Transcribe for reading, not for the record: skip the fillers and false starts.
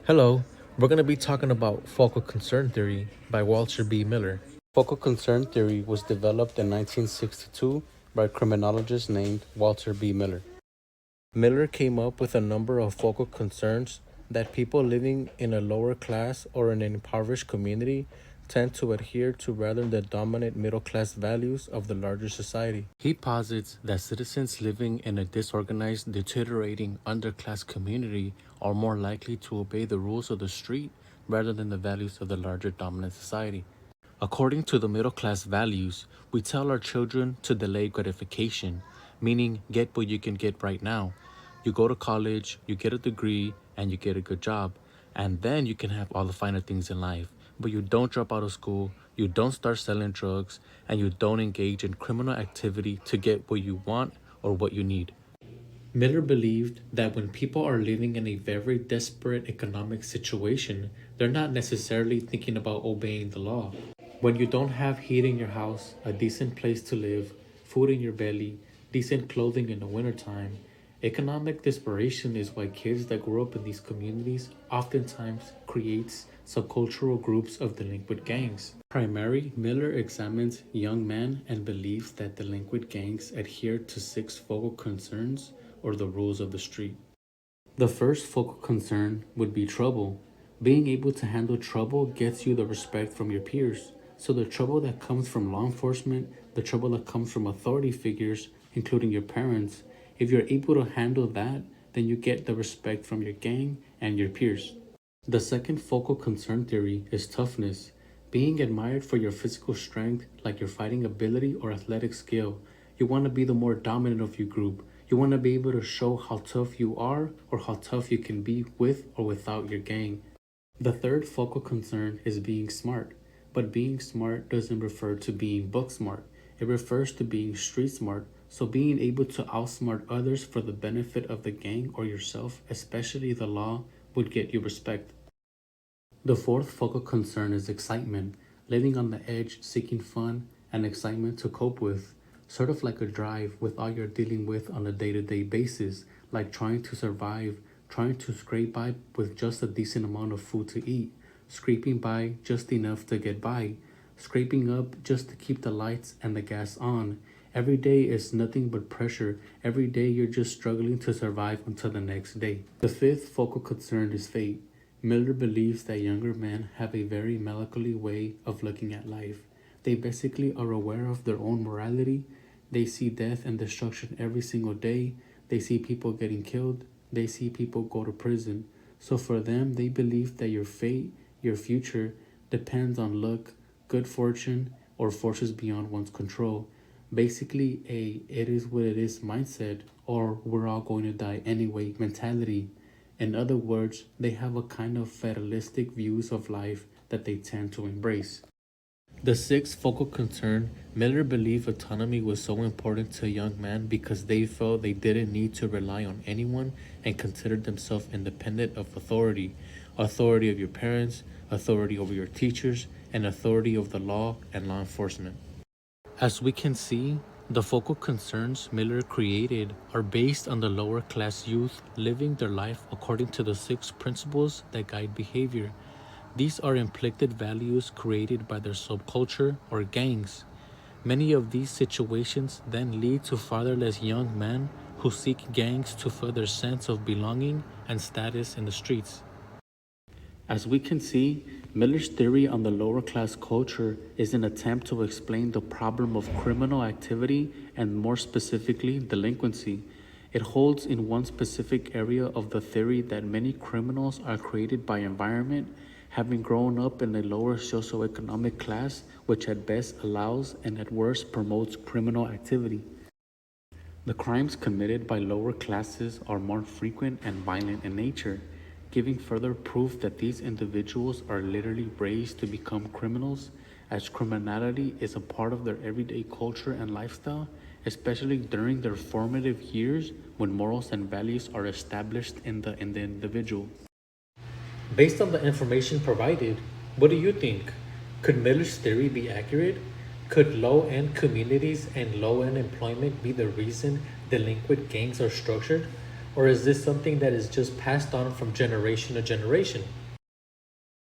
Hello, we're going to be talking about focal concern theory by Walter B. Miller. Focal concern theory was developed in 1962 by a criminologist named Walter B. Miller. Miller came up with a number of focal concerns that people living in a lower class or in an impoverished community tend to adhere to rather than the dominant middle class values of the larger society. He posits that citizens living in a disorganized, deteriorating underclass community are more likely to obey the rules of the street rather than the values of the larger dominant society. According to the middle class values, we tell our children to delay gratification, meaning get what you can get right now. You go to college, you get a degree, and you get a good job, and then you can have all the finer things in life. But you don't drop out of school, you don't start selling drugs, and you don't engage in criminal activity to get what you want or what you need. Miller believed that when people are living in a very desperate economic situation, they're not necessarily thinking about obeying the law. When you don't have heat in your house, a decent place to live, food in your belly, decent clothing in the wintertime, economic desperation is why kids that grow up in these communities oftentimes creates subcultural groups of delinquent gangs. Primary, Miller examines young men and believes that delinquent gangs adhere to six focal concerns or the rules of the street. The first focal concern would be trouble. Being able to handle trouble gets you the respect from your peers. So the trouble that comes from law enforcement, the trouble that comes from authority figures, including your parents, if you're able to handle that, then you get the respect from your gang and your peers. The second focal concern theory is toughness. Being admired for your physical strength, like your fighting ability or athletic skill. You want to be the more dominant of your group. You want to be able to show how tough you are or how tough you can be with or without your gang. The third focal concern is being smart. But being smart doesn't refer to being book smart. It refers to being street smart. So being able to outsmart others for the benefit of the gang or yourself, especially the law, would get you respect. The fourth focal concern is excitement, living on the edge, seeking fun and excitement to cope with, sort of like a drive with all you're dealing with on a day-to-day basis, like trying to survive, trying to scrape by with just a decent amount of food to eat, scraping by just enough to get by, scraping up just to keep the lights and the gas on. Every day is nothing but pressure. Every day you're just struggling to survive until the next day. The fifth focal concern is fate. Miller believes that younger men have a very melancholy way of looking at life. They basically are aware of their own morality. They see death and destruction every single day. They see people getting killed. They see people go to prison. So for them, they believe that your fate, your future, depends on luck, good fortune, or forces beyond one's control. Basically, a it is what it is mindset, or we're all going to die anyway mentality. In other words, they have a kind of fatalistic views of life that they tend to embrace. The sixth focal concern, Miller believed autonomy was so important to young men because they felt they didn't need to rely on anyone and considered themselves independent of authority. Authority of your parents, authority over your teachers, and authority of the law and law enforcement. As we can see, the focal concerns Miller created are based on the lower class youth living their life according to the six principles that guide behavior. These are implicit values created by their subculture or gangs. Many of these situations then lead to fatherless young men who seek gangs to fill their sense of belonging and status in the streets. As we can see, Miller's theory on the lower class culture is an attempt to explain the problem of criminal activity and more specifically delinquency. It holds in one specific area of the theory that many criminals are created by environment, having grown up in a lower socioeconomic class which at best allows and at worst promotes criminal activity. The crimes committed by lower classes are more frequent and violent in nature, giving further proof that these individuals are literally raised to become criminals, as criminality is a part of their everyday culture and lifestyle, especially during their formative years when morals and values are established in the individual. Based on the information provided, what do you think? Could Miller's theory be accurate? Could low-end communities and low-end employment be the reason delinquent gangs are structured? Or is this something that is just passed on from generation to generation?